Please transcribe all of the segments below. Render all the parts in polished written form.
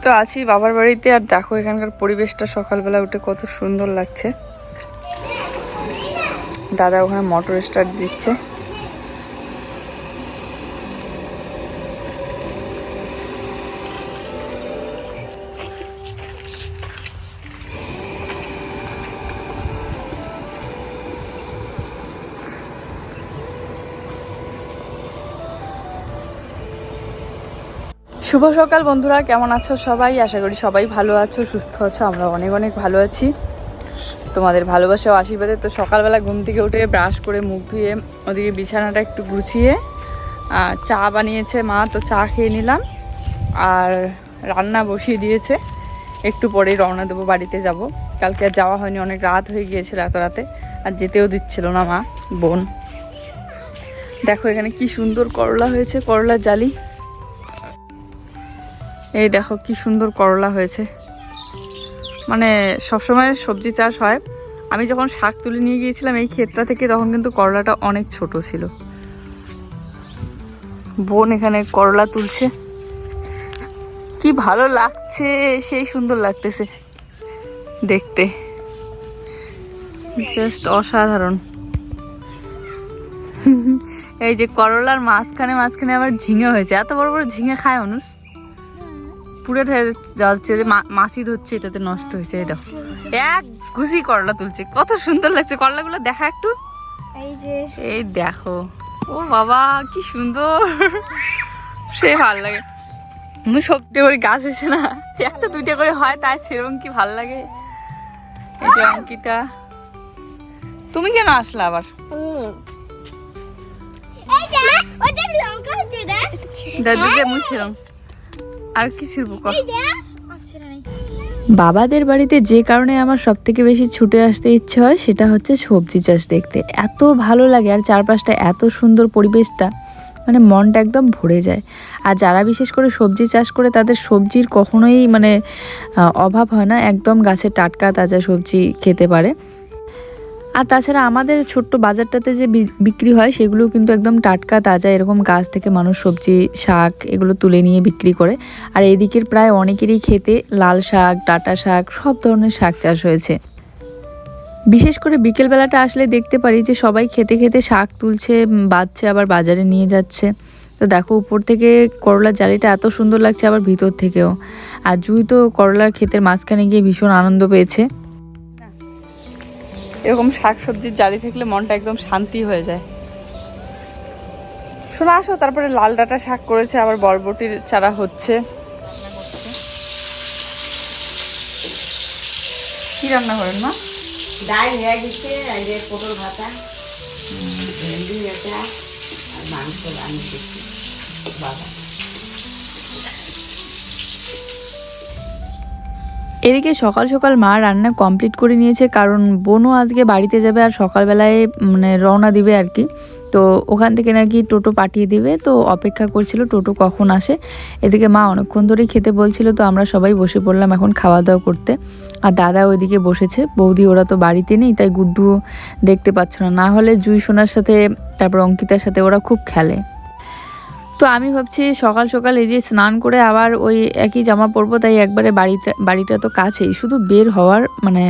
তো আছি বাবার বাড়িতে, আর দেখো এখানকার পরিবেশটা সকালবেলা উঠে কত সুন্দর লাগছে। দাদা ওখানে মোটর স্টার্ট দিচ্ছে। শুভ সকাল বন্ধুরা, কেমন আছো সবাই? আশা করি সবাই ভালো আছো, সুস্থ আছো। আমরা অনেক অনেক ভালো আছি তোমাদের ভালোবাসা ও আশীর্বাদে। তো সকালবেলা ঘুম থেকে উঠে ব্রাশ করে মুখ ধুয়ে ওদিকে বিছানাটা একটু গুছিয়ে চা বানিয়েছে মা, তো চা খেয়ে নিলাম। আর রান্না বসিয়ে দিয়েছে, একটু পরেই রওনা দেবো, বাড়িতে যাব। কালকে আর যাওয়া হয়নি, অনেক রাত হয়ে গিয়েছিল, এত রাতে আর যেতেও দিচ্ছিল না মা বোন। দেখো এখানে কি সুন্দর করলা হয়েছে, করলার জালি। এই দেখো কি সুন্দর করলা হয়েছে। মানে সবসময় সবজি চাষ হয়, আমি যখন শাক তুলে নিয়ে গিয়েছিলাম এই ক্ষেতটা থেকে, তখন কিন্তু করলাটা অনেক ছোট ছিল। বোন এখানে করলা তুলছে, কি ভালো লাগছে, সেই সুন্দর লাগতেছে দেখতে, জাস্ট অসাধারণ। এই যে করলার মাঝখানে মাঝখানে আবার ঝিঙে হয়েছে, এত বড় বড় ঝিঙে খায় মানুষ? পুরে যাচ্ছে, মাছি ধরছে, এটাতে নষ্ট হয়েছে। এই দেখো এক ঘুষি করলা তুলছে, কত সুন্দর লাগছে করলাগুলো, দেখা একটু। এই দেখো, ও বাবা কি সুন্দর, সে ভালো লাগে। সত্যি করে গাছ হয়েছে না, একটা দুইটা করে হয়, তাই সেরকম কি ভাল লাগে। এই যে অঙ্কিতা, তুমি কেন আসলা আবার? আর কি ছিল? বাবাদের বাড়িতে যে কারণে আমার সব থেকে বেশি ছুটে আসতে ইচ্ছে হয় সেটা হচ্ছে সবজি চাষ দেখতে। এত ভালো লাগে, আর চারপাশটা এত সুন্দর পরিবেশটা, মানে মনটা একদম ভরে যায়। আর যারা বিশেষ করে সবজি চাষ করে তাদের সবজির কখনোই মানে অভাব হয় না, একদম গাছের টাটকা তাজা সবজি খেতে পারে। আর তাছাড়া আমাদের ছোট্ট বাজারটাতে যে বিক্রি হয় সেগুলো কিন্তু একদম টাটকা তাজা, এরকম গাছ থেকে মানুষ সবজি শাক এগুলো তুলে নিয়ে বিক্রি করে। আর এদিকের প্রায় অনেকেরই খেতে লাল শাক, ডাঁটা শাক, সব ধরনের শাক চাষ হয়েছে। বিশেষ করে বিকেলবেলাটা আসলে দেখতে পারি যে সবাই খেতে খেতে শাক তুলছে, বাচ্ছে, আবার বাজারে নিয়ে যাচ্ছে। তো দেখো উপর থেকে করলার জালিটা এত সুন্দর লাগছে, আবার ভিতর থেকেও। আর জুই তো করলার ক্ষেতের মাঝখানে গিয়ে ভীষণ আনন্দ পেয়েছে। এরকম শাক সবজির জালি থাকলে মনটা একদম শান্তি হয়ে যায়। শোনো আসো, তারপরে লাল ডাঁটা শাক করেছে, আবার বরবটির চারা হচ্ছে। কি রান্না করেন মা? ডাল হয়ে গেছে, পটল ভাজা, ভেন্ডি ভাজা আর মাংস রান্না দিচ্ছি বাবা। এদিকে সকাল সকাল মা রান্না কমপ্লিট করে নিয়েছে, কারণ বোনও আজকে বাড়িতে যাবে আর সকালবেলায় মানে রওনা দিবে আর কি। তো ওখান থেকে নাকি টোটো পাঠিয়ে দিবে, তো অপেক্ষা করছিল টোটো কখন আসে। এদিকে মা অনেকক্ষণ ধরেই খেতে বলছিল, তো আমরা সবাই বসে পড়লাম এখন খাওয়া দাওয়া করতে। আর দাদা ওইদিকে বসেছে, বৌদি ওরা তো বাড়িতে নেই, তাই গুড্ডু দেখতে পাচ্ছ না, না হলে জুই সোনার সাথে তারপর অঙ্কিতার সাথে ওরা খুব খেলে। তো আমি ভাবছি সকাল সকাল এই যে স্নান করে আবার ওই একই জামা পরবো, তাই একবারে বাড়িটা তো কাছেই, শুধু বের হওয়ার মানে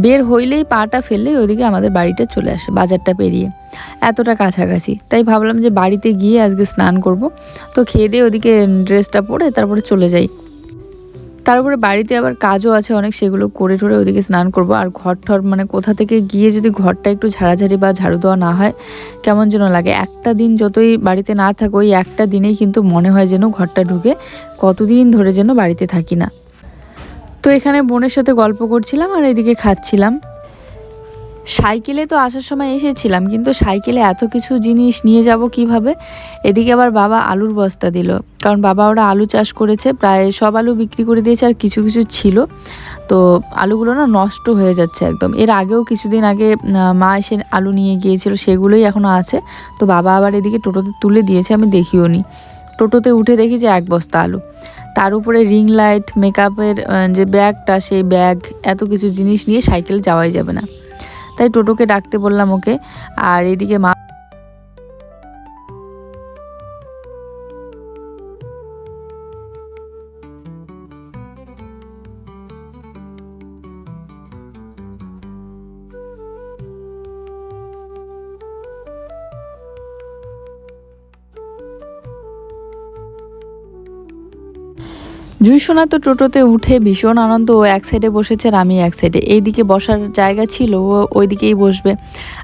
বের হইলেই পাটা ফেললেই ওইদিকে আমাদের বাড়িটা চলে আসে, বাজারটা পেরিয়ে এতটা কাছাকাছি। তাই ভাবলাম যে বাড়িতে গিয়ে আজকে স্নান করব। তো খেয়ে দিয়ে ওদিকে ড্রেসটা পরে তারপরে চলে যাই। তারপরে বাড়িতে আবার কাজও আছে অনেক, সেগুলো করে ঠরে ওদিকে স্নান করব। আর ঘর ঠর মানে কোথা থেকে গিয়ে যদি ঘরটা একটু ঝাড়াঝাড়ি বা ঝাড়ু দেওয়া না হয় কেমন যেন লাগে। একটা দিন যতই বাড়িতে না থাকো, ওই একটা দিনেই কিন্তু মনে হয় যেন ঘরটা ঢুকে কতদিন ধরে যেন বাড়িতে থাকি না। তো এখানে বোনের সাথে গল্প করছিলাম আর এদিকে খাচ্ছিলাম। সাইকেলে তো আসার সময় এসেছিলাম, কিন্তু সাইকেলে এত কিছু জিনিস নিয়ে যাব কিভাবে। এদিকে আবার বাবা আলুর বস্তা দিল, কারণ বাবা ওরা আলু চাষ করেছে, প্রায় সব আলু বিক্রি করে দিয়েছে, আর কিছু কিছু ছিল। তো আলুগুলো না নষ্ট হয়ে যাচ্ছে একদম। এর আগেও কিছুদিন আগে মা এসে আলু নিয়ে গিয়েছিল, সেগুলোই এখনও আছে। তো বাবা আবার এদিকে টোটোতে তুলে দিয়েছে, আমি দেখিও নি। টোটোতে উঠে দেখি যে এক বস্তা আলু, তার উপরে রিং লাইট, মেকআপের যে ব্যাগটা, সেই ব্যাগ, এত কিছু জিনিস নিয়ে সাইকেল যাওয়াই যাবে না, তাই টোটোকে ডাকতে বললাম ওকে। আর এদিকে মা জুই সোনা তো টোটোতে উঠে ভীষণ আনন্দ, ও এক সাইডে বসেছে আর আমি এক সাইডে, এইদিকে বসার জায়গা ছিল ও ওইদিকেই বসবে।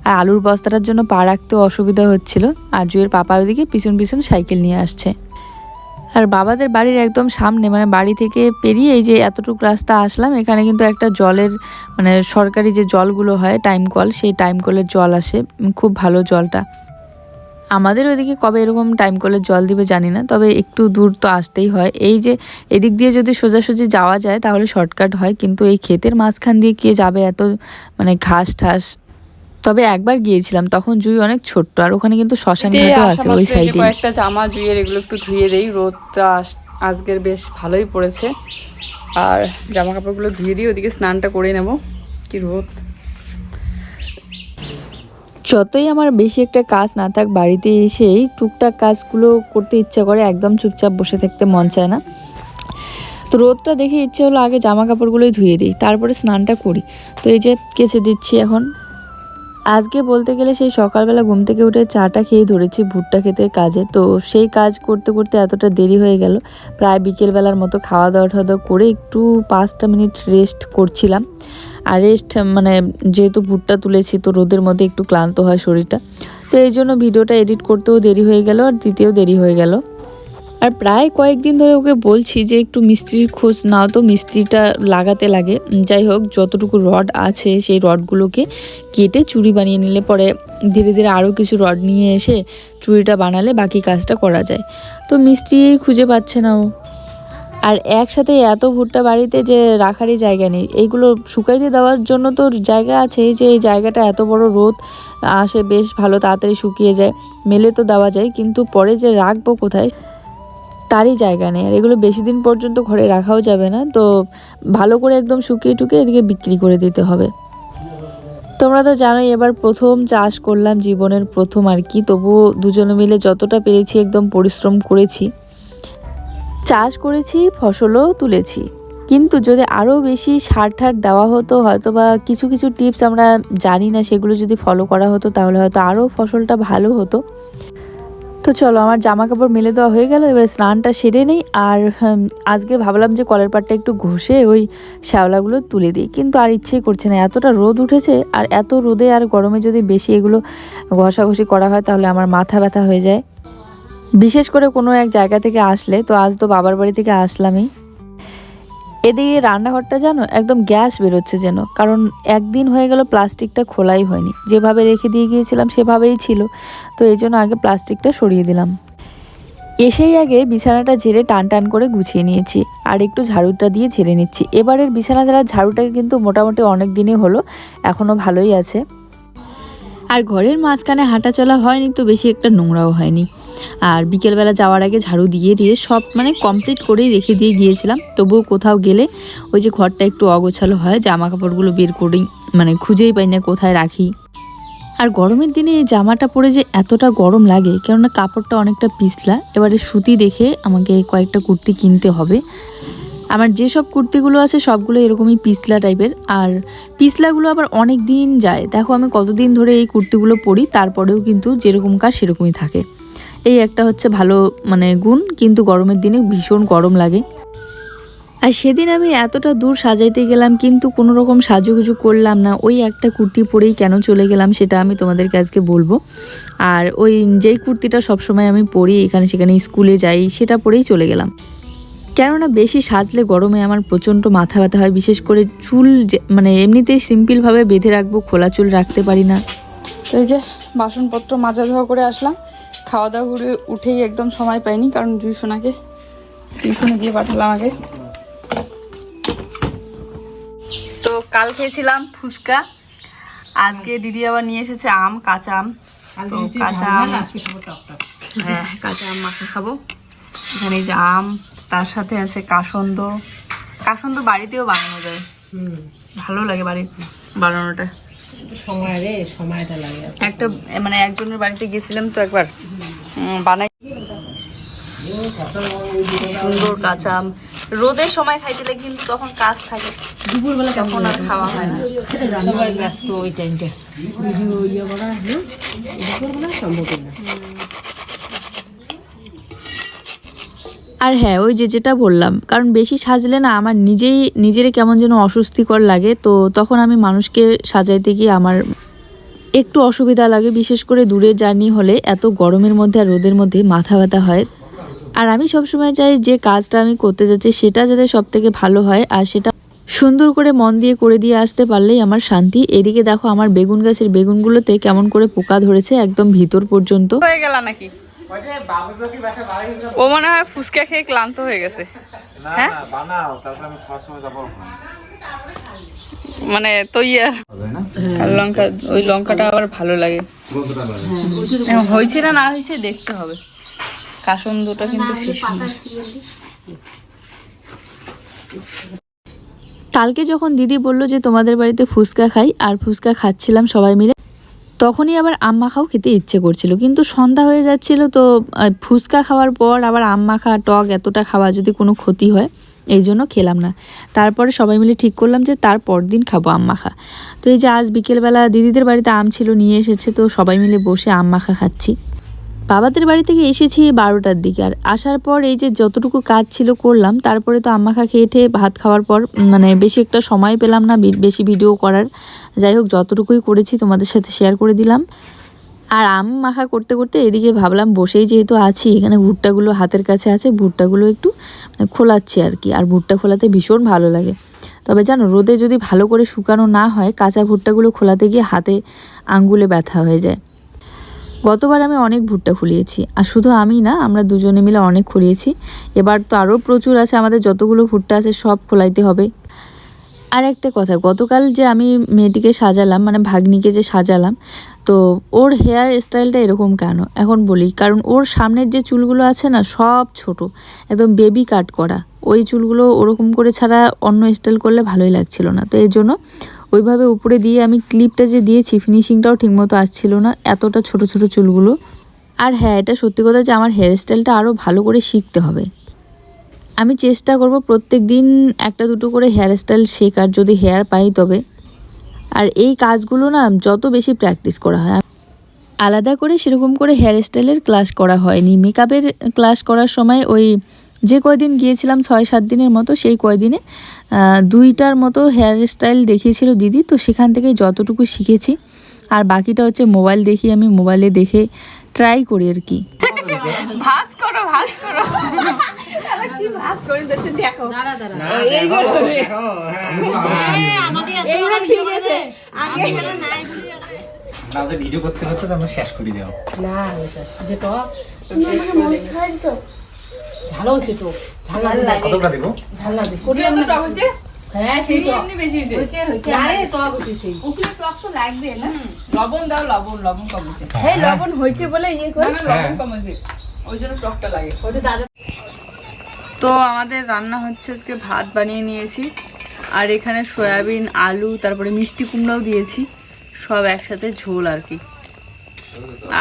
আর আলুর বস্তাটার জন্য পা রাখতেও অসুবিধা হচ্ছিল, আর জুইয়ের পাপা ওইদিকে পিছন পিছন সাইকেল নিয়ে আসছে। আর বাবাদের বাড়ির একদম সামনে, মানে বাড়ি থেকে পেরিয়ে এই যে এতটুকু রাস্তা আসলাম, এখানে কিন্তু একটা জলের মানে সরকারি যে জলগুলো হয় টাইম কল, সেই টাইম কলের জল আসে, খুব ভালো জলটা। আমাদের ওইদিকে কবে এরকম টাইম কলের জল দিবে জানি না, তবে একটু দূর তো আসতেই হয়। এই যে এদিক দিয়ে যদি সোজাসুজি যাওয়া যায় তাহলে শর্টকাট হয়, কিন্তু এই ক্ষেতের মাঝখান দিয়ে কে যাবে, এত মানে ঘাস ঠাস। তবে একবার গিয়েছিলাম, তখন জুই অনেক ছোট্ট, আর ওখানে কিন্তু শ্মশান ঘাটও আছে ওই সাইডে। কয়েকটা জামা জুইয়ের এগুলো একটু ধুয়ে দেই, রোদটা আজকের বেশ ভালোই পড়েছে, আর জামা কাপড়গুলো ধুয়ে দিই, ওদিকে স্নানটা করে নেব। কি রোদ! যতই আমার বেশি একটা কাজ না থাক, বাড়িতে এসেই টুকটাক কাজগুলো করতে ইচ্ছা করে, একদম চুপচাপ বসে থাকতে মন চায় না। তো রোদটা দেখে ইচ্ছে হলো আগে জামা কাপড়গুলোই ধুয়ে দিই, তারপরে স্নানটা করি। তো এই যে কেচে দিচ্ছি এখন। আজকে বলতে গেলে সেই সকালবেলা ঘুম থেকে উঠে চাটা খেয়ে ধরেছি ভুট্টা ক্ষেতের কাজে, তো সেই কাজ করতে করতে এতটা দেরি হয়ে গেল, প্রায় বিকেলবেলার মতো। খাওয়া দাওয়া করে একটু 5টা মিনিট রেস্ট করছিলাম। আর রেস্ট মানে যেহেতু ভুট্টা তুলেছি, তো রোদের মধ্যে একটু ক্লান্ত হয় শরীরটা, তো এই জন্য ভিডিওটা এডিট করতেও দেরি হয়ে গেল আর দিতেও দেরি হয়ে গেল। আর প্রায় কয়েকদিন ধরে ওকে বলছি যে একটু মিস্ত্রির খোঁজ নাও, তো মিস্ত্রিটা লাগাতে লাগে। যাই হোক, যতটুকু রড আছে সেই রডগুলোকে কেটে চুড়ি বানিয়ে নিলে পরে ধীরে ধীরে আরও কিছু রড নিয়ে এসে চুড়িটা বানালে বাকি কাজটা করা যায়। তো মিস্ত্রি খুঁজে পাচ্ছে না ও। আর একসাথে এত ভুট্টা বাড়িতে যে রাখারই জায়গা নেই, এইগুলো শুকাইতে দেওয়ার জন্য তো জায়গা আছে, এই যে এই জায়গাটা এত বড় রোদ আসে, বেশ ভালো তাড়াতাড়ি শুকিয়ে যায়, মেলে তো দেওয়া যায়, কিন্তু পরে যে রাখবো কোথায় তারই জায়গা নেই। আর এগুলো বেশি দিন পর্যন্ত ঘরে রাখাও যাবে না, তো ভালো করে একদম শুকিয়ে টুকিয়ে এদিকে বিক্রি করে দিতে হবে। তোমরা তো জানোই এবার প্রথম চাষ করলাম, জীবনের প্রথম আর কি, তবুও দুজনে মিলে যতটা পেরেছি একদম পরিশ্রম করেছি, চাষ করেছি, ফসলও তুলেছি। কিন্তু যদি আরও বেশি সার ঠার দেওয়া হতো, হয়তো বা কিছু কিছু টিপস আমরা জানি না, সেগুলো যদি ফলো করা হতো তাহলে হয়তো আরও ফসলটা ভালো হতো। তো চলো, আমার জামা কাপড় মেলে দেওয়া হয়ে গেল, এবার স্নানটা সেরে নেই। আর আজকে ভাবলাম যে কলের পাড়টা একটু ঘষে ওই শ্যাওলাগুলো তুলে দিই, কিন্তু আর ইচ্ছেই করছে না, এতটা রোদ উঠেছে। আর এত রোদে আর গরমে যদি বেশি এগুলো ঘষাঘষি করা হয় তাহলে আমার মাথা ব্যথা হয়ে যায়, বিশেষ করে কোনো এক জায়গা থেকে আসলে। তো আজ তো বাবার বাড়ি থেকে আসলামই। এদিকে রান্নাঘরটা জানো একদম গ্যাস বেরোচ্ছে যেন, কারণ একদিন হয়ে গেল প্লাস্টিকটা খোলাই হয়নি, যেভাবে রেখে দিয়ে গিয়েছিলাম সেভাবেই ছিল, তো এই জন্য আগে প্লাস্টিকটা সরিয়ে দিলাম। এসেই আগে বিছানাটা ঝেড়ে টান টান করে গুছিয়ে নিয়েছি, আর একটু ঝাড়ুটা দিয়ে ঝেড়ে নিচ্ছি। এবারের বিছানা ঝাড়ার ঝাড়ুটাকে কিন্তু মোটামুটি অনেক দিনই হলো, এখনও ভালোই আছে। আর ঘরের মাঝখানে হাঁটা চলা হয়নি, তো বেশি একটা নোংরাও হয়নি। আর বিকেলবেলা যাওয়ার আগে ঝাড়ু দিয়ে দিয়ে সব মানে কমপ্লিট করেই রেখে দিয়ে গিয়েছিলাম, তবুও কোথাও গেলে ওই যে ঘরটা একটু অগোছালো হয়, জামা কাপড়গুলো বের করেই মানে খুঁজেই পাই না কোথায় রাখি। আর গরমের দিনে এই জামাটা পরে যে এতটা গরম লাগে, কেননা কাপড়টা অনেকটা পিছলা। এবারে সুতি দেখে আমাকে কয়েকটা কুর্তি কিনতে হবে। আমার যেসব কুর্তিগুলো আছে সবগুলো এরকমই পিছলা টাইপের, আর পিছলাগুলো আবার অনেক দিন যায়। দেখো আমি কতদিন ধরে এই কুর্তিগুলো পরি, তারপরেও কিন্তু যেরকম কাজ সেরকমই থাকে। এই একটা হচ্ছে ভালো মানে গুণ, কিন্তু গরমের দিনে ভীষণ গরম লাগে। আর সেদিন আমি এতটা দূর সাজাইতে গেলাম, কিন্তু কোনো রকম সাজুগুজু করলাম না, ওই একটা কুর্তি পরেই কেন চলে গেলাম সেটা আমি তোমাদেরকে আজকে বলবো। আর ওই যেই কুর্তিটা সবসময় আমি পরি, এখানে সেখানে স্কুলে যাই, সেটা পরেই চলে গেলাম। কেননা বেশি সাজলে গরমে আমার প্রচণ্ড মাথা ব্যথা হয়, বিশেষ করে চুল মানে এমনিতেই সিম্পলভাবে বেঁধে রাখবো, খোলা চুল রাখতে পারি না। তো এই যে বাসনপত্র মাজা ধোয়া করে আসলাম, খাওয়া দাওয়া করে উঠেই একদম সময় পাইনি, কারণ জুই সোনাকে টিউশনে দিয়ে পাঠালাম আগে। তো কাল খেয়েছিলাম ফুচকা, আজকে দিদি আবার নিয়ে এসেছে আম, কাঁচা আম। তো কাঁচা আম, হ্যাঁ কাঁচা আম মাখা খাবো। এখানে এই যে আম, তার সাথে আছে কাসন্দ। কাসন্দ বাড়িতেও বানানো যায়, ভালো লাগে বাড়ি বানানোটা। সময়টা লাগে একটা, মানে একজনের বাড়িতে গেছিলাম তো একবার, বানাই সুন্দর কাঁচা আম। রোদের সময় খাইতে লাগে, কিন্তু তখন কাজ থাকে, দুপুরবেলা তখন আর খাওয়া হয় না, সবাই ব্যস্ত ওই টাইমটা। আর হ্যাঁ, ওই যেটা বললাম, কারণ বেশি সাজলে না আমার নিজেরই কেমন যেন অস্বস্তিকর লাগে। তো তখন আমি মানুষকে সাজাইতে গিয়ে আমার একটু অসুবিধা লাগে, বিশেষ করে দূরের জার্নি হলে এত গরমের মধ্যে আর রোদের মধ্যে মাথা ব্যথা হয়। আর আমি সবসময় চাই যে কাজটা আমি করতে যাচ্ছি সেটা যাতে সব থেকে ভালো হয়, আর সেটা সুন্দর করে মন দিয়ে করে দিয়ে আসতে পারলেই আমার শান্তি। এদিকে দেখো আমার বেগুন গাছের বেগুনগুলোতে কেমন করে পোকা ধরেছে একদম ভিতর পর্যন্ত। হয়ে গেল নাকি? ও মনে হয় ফুচকা খেয়ে ক্লান্ত হয়ে গেছে। হ্যাঁ মানে তো লঙ্কা, ওই লঙ্কাটা আবার ভালো লাগে। হয়েছে না হয়েছে দেখতে হবে। কাসুন্দটা কিন্তু কালকে যখন দিদি বলল যে তোমাদের বাড়িতে ফুচকা খাই, আর ফুচকা খাচ্ছিলাম সবাই মিলে, তখনই আবার আম মাখাও খেতে ইচ্ছে করছিল, কিন্তু সন্ধ্যা হয়ে যাচ্ছিল। তো ফুচকা খাওয়ার পর আবার আম মাখা টক এতটা খাওয়া যদি কোনো ক্ষতি হয়, এই জন্য খেলাম না। তারপরে সবাই মিলে ঠিক করলাম যে তারপর দিন খাবো আম মাখা। তো এই যে আজ বিকেলবেলা দিদিদের বাড়িতে আম ছিল, নিয়ে এসেছে, তো সবাই মিলে বসে আম মাখা খাচ্ছি। বাবাদের বাড়ি থেকে এসেছি 12টার দিকে, আর আসার পর এই যে যতটুকু কাজ ছিল করলাম। তারপরে তো আম মাখা খেয়ে ঠেয়ে ভাত খাওয়ার পর মানে বেশি একটা সময় পেলাম না বেশি ভিডিও করার। যাই হোক, যতটুকুই করেছি তোমাদের সাথে শেয়ার করে দিলাম। আর আম মাখা করতে করতে এদিকে ভাবলাম বসেই যেহেতু আছি, এখানে ভুট্টাগুলো হাতের কাছে আছে, ভুট্টাগুলো একটু খোলাচ্ছি আর কি। আর ভুট্টা খোলাতে ভীষণ ভালো লাগে। তবে জানো, রোদে যদি ভালো করে শুকানো না হয়, কাঁচা ভুট্টাগুলো খোলাতে গিয়ে হাতে আঙ্গুলে ব্যথা হয়ে যায়। গতবার আমি অনেক ভুট্টা খুলিয়েছি, আর শুধু আমি না, আমরা দুজনে মিলে অনেক খুলিয়েছি। এবার তো আরও প্রচুর আছে, আমাদের যতগুলো ভুট্টা আছে সব খোলাইতে হবে। আর একটা কথা, গতকাল যে আমি মেয়েটিকে সাজালাম, মানে ভাগ্নিকে যে সাজালাম, তো ওর হেয়ার স্টাইলটা এরকম কেন এখন বলি। কারণ ওর সামনের যে চুলগুলো আছে না, সব ছোট, একদম বেবি কাট করা। ওই চুলগুলো ওরকম করে ছাড়া অন্য স্টাইল করলে ভালোই লাগছিল না। তো এই জন্য ওইভাবে উপরে দিয়ে আমি ক্লিপটা যে দিয়েছি, ফিনিশিংটাও ঠিকমতো আসছিল না, এতটা ছোট ছোট চুলগুলো। আর হ্যাঁ, এটা সত্যি কথা যে আমার হেয়ার স্টাইলটা আরও ভালো করে শিখতে হবে। আমি চেষ্টা করব প্রত্যেক দিন একটা দুটো করে হেয়ার স্টাইল শেখার, যদি হেয়ার পাই তবে। আর এই কাজগুলো না যত বেশি প্র্যাকটিস করা হয়, আলাদা করে সেরকম করে হেয়ার স্টাইলের ক্লাস করা হয়নি। মেকআপের ক্লাস করার সময় ওই যে কয়দিন গিয়েছিলাম 6-7 দিনের মতো, সেই কয়দিনে 2টার মতো হেয়ার স্টাইল দেখিয়েছিল দিদি, তো সেখান থেকেই যতটুকু শিখেছি। আর বাকিটা হচ্ছে মোবাইল দেখি, আমি মোবাইলে দেখে ট্রাই করি আর কি। ভাস করো কি ভাস করে দিচ্ছে দেখো। এইগুলো এইবার ঠিক আছে। আগে নাই না, ওদের ভিডিও করতে করতে তো আমরা শেষ করে দাও। না যে তো ঝাল হচ্ছে তো, ঝাল লাগে। কতটা দেবো? ঝাল লাগে। কোটিয়া তো টক হচ্ছে। হ্যাঁ সেই তো এমনি বেশি হচ্ছে। হচ্ছে আরে টক হচ্ছে সেই। ওগুলো টক তো লাগবে না। লবণ দাও, লবণ কম হচ্ছে। হ্যাঁ লবণ হয়েছে বলে ইয়ে করে। না লবণ কম হচ্ছে, ওই জন্য টকটা লাগে। ওটা দাদা। তো আমাদের রান্না হচ্ছে, আজকে ভাত বানিয়ে নিয়েছি, আর এখানে সয়াবিন, আলু, তারপরে মিষ্টি কুমড়াও দিয়েছি, সব একসাথে ঝোল আর কি।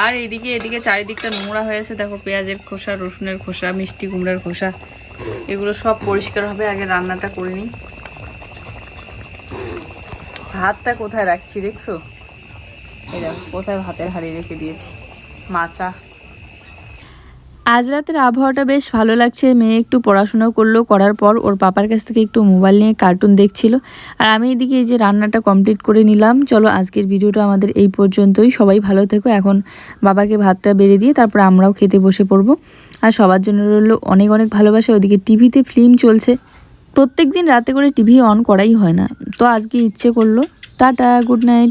আর এদিকে চারিদিকটা নোংরা হয়েছে, দেখো পেঁয়াজের খোসা, রসুনের খোসা, মিষ্টি কুমড়ার খোসা, এগুলো সব পরিষ্কার হবে। আগে রান্নাটা করে নিই। ভাতটা কোথায় রাখছি দেখছো? এই দেখো কোথায় ভাতের হাঁড়ি রেখে দিয়েছি, মাচা। আজ রাতের আবহাওয়াটা বেশ ভালো লাগছে। মেয়ে একটু পড়াশোনা করলো, করার পর ওর পাপার কাছ থেকে একটু মোবাইল নিয়ে কার্টুন দেখছিল, আর আমি এদিকে এই যে রান্নাটা কমপ্লিট করে নিলাম। চলো আজকের ভিডিওটা আমাদের এই পর্যন্তই। সবাই ভালো থেকো। এখন বাবাকে ভাতটা বেড়ে দিয়ে তারপর আমরাও খেতে বসে পড়বো। আর সবার জন্য রইলো অনেক অনেক ভালোবাসা। ওদিকে টিভিতে ফিল্ম চলছে, প্রত্যেক দিন রাতে করে টিভি অন করাই হয় না, তো আজকে ইচ্ছে করলো। Tata, good night.